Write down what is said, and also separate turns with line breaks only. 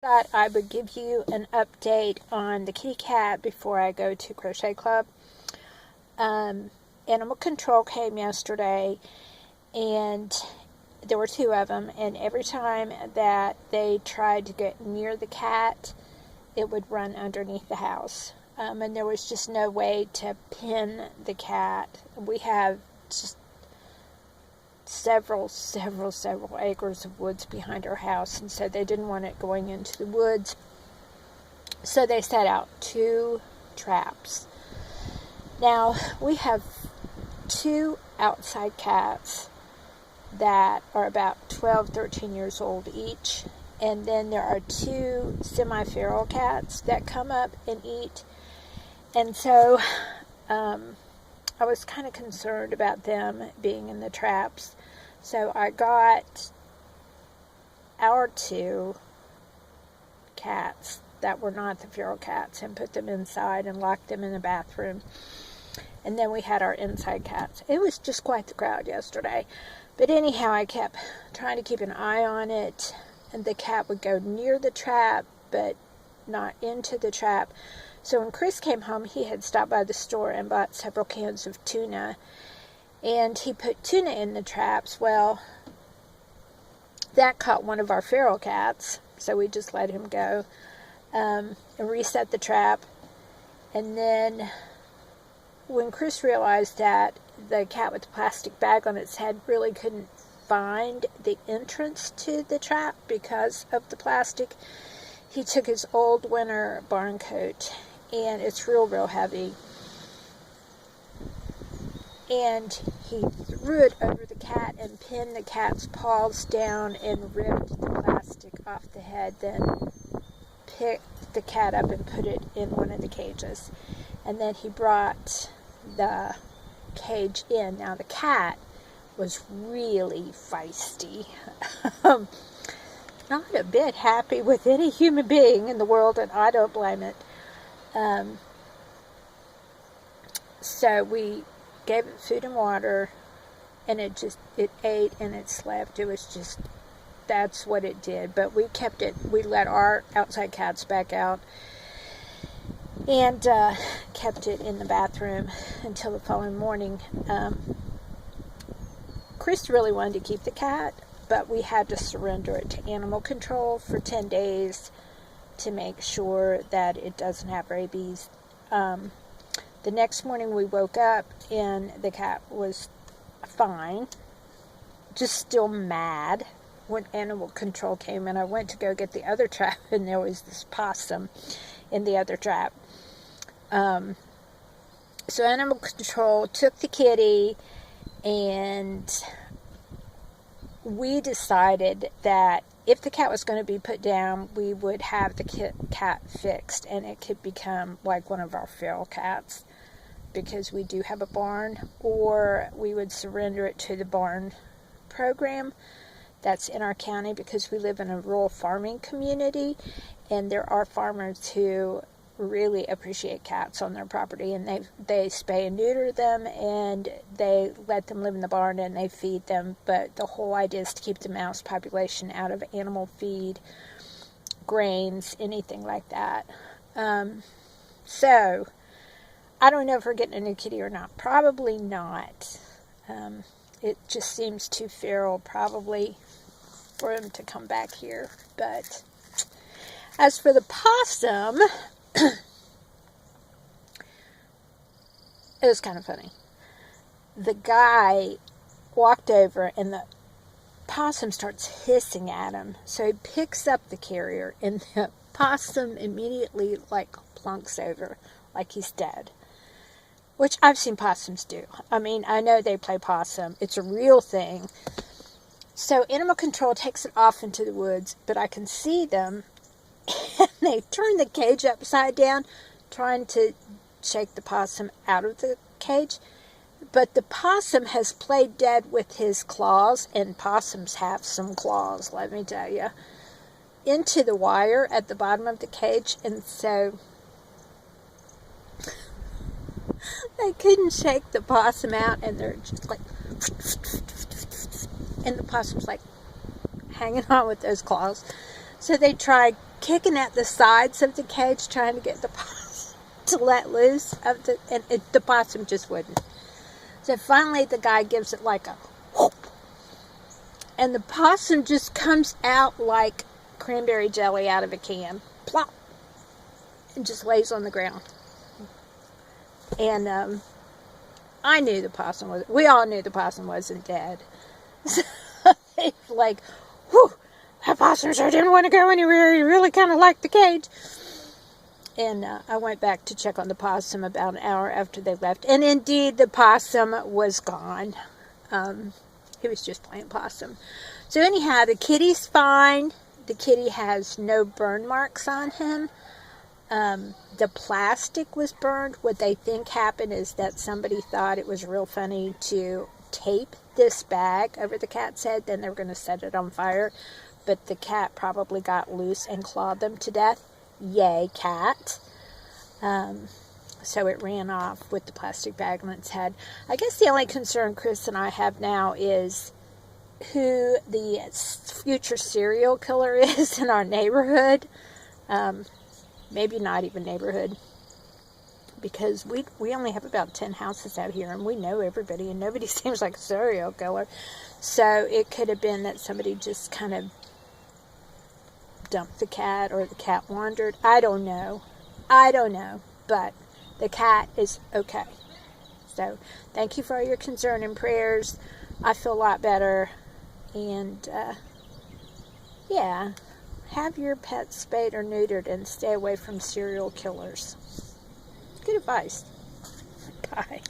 thought I would give you an update on the kitty cat before I go to Crochet Club. Animal Control came yesterday, and there were 2 of them, and every time that they tried to get near the cat, it would run underneath the house. And there was just no way to pin the cat. We have just several acres of woods behind our house, and so they didn't want it going into the woods. So they set out 2 traps. Now, we have 2 outside cats that are about 12, 13 years old each, and then there are 2 semi-feral cats that come up and eat. And so I was kind of concerned about them being in the traps. So I got our 2 cats that were not the feral cats and put them inside and locked them in the bathroom. And then we had our inside cats. It was just quite the crowd yesterday. But anyhow, I kept trying to keep an eye on it. And the cat would go near the trap, but not into the trap. So when Chris came home, he had stopped by the store and bought several cans of tuna. And he put tuna in the traps. Well, that caught one of our feral cats. So we just let him go and reset the trap. And then when Chris realized that the cat with the plastic bag on its head really couldn't find the entrance to the trap because of the plastic, he took his old winter barn coat, and it's real heavy, and he threw it over the cat and pinned the cat's paws down and ripped the plastic off the head, then picked the cat up and put it in one of the cages. And then he brought the cage in. Now the cat was really feisty. Not a bit happy with any human being in the world, and I don't blame it. So we gave it food and water, and it ate and it slept. It was just, that's what it did. But we let our outside cats back out and kept it in the bathroom until the following morning. Chris really wanted to keep the cat, but we had to surrender it to Animal Control for 10 days to make sure that it doesn't have rabies. The next morning we woke up and the cat was fine, just still mad when Animal Control came, and I went to go get the other trap, and there was this possum in the other trap. So Animal Control took the kitty, and we decided that if the cat was going to be put down, we would have the cat fixed, and it could become like one of our feral cats, because we do have a barn, or we would surrender it to the barn program that's in our county, because we live in a rural farming community, and there are farmers who really appreciate cats on their property, and they spay and neuter them, and they let them live in the barn, and they feed them. But the whole idea is to keep the mouse population out of animal feed, grains, anything like that. So I don't know if we're getting a new kitty or not. Probably not. It just seems too feral, probably, for him to come back here. But as for the possum, it was kind of funny. The guy walked over, and the possum starts hissing at him. So he picks up the carrier, and the possum immediately, plunks over like he's dead. Which I've seen possums do. I mean, I know they play possum. It's a real thing. So Animal Control takes it off into the woods, but I can see them, and they turn the cage upside down, trying to shake the possum out of the cage. But the possum has played dead with his claws, and possums have some claws, let me tell you, into the wire at the bottom of the cage, and so they couldn't shake the possum out, and they're just like, and the possum's like hanging on with those claws. So they tried kicking at the sides of the cage, trying to get the possum to let loose, and the possum just wouldn't. So finally the guy gives it like a whoop, and the possum just comes out like cranberry jelly out of a can. Plop. And just lays on the ground. And I knew the possum was, we all knew the possum wasn't dead. So it's like, whew, that possum sure didn't want to go anywhere. He really kind of liked the cage. And I went back to check on the possum about an hour after they left. And indeed, the possum was gone. He was just playing possum. So anyhow, the kitty's fine. The kitty has no burn marks on him. The plastic was burned. What they think happened is that somebody thought it was real funny to tape this bag over the cat's head. Then they were going to set it on fire. But the cat probably got loose and clawed them to death. Yay, cat. So it ran off with the plastic bag on its head. I guess the only concern Chris and I have now is who the future serial killer is in our neighborhood. Maybe not even neighborhood, because we only have about 10 houses out here, and we know everybody, and nobody seems like a serial killer. So it could have been that somebody just kind of dumped the cat, or the cat wandered. I don't know, but the cat is okay. So thank you for all your concern and prayers. I feel a lot better, and yeah, have your pet spayed or neutered and stay away from serial killers. Good advice. Bye.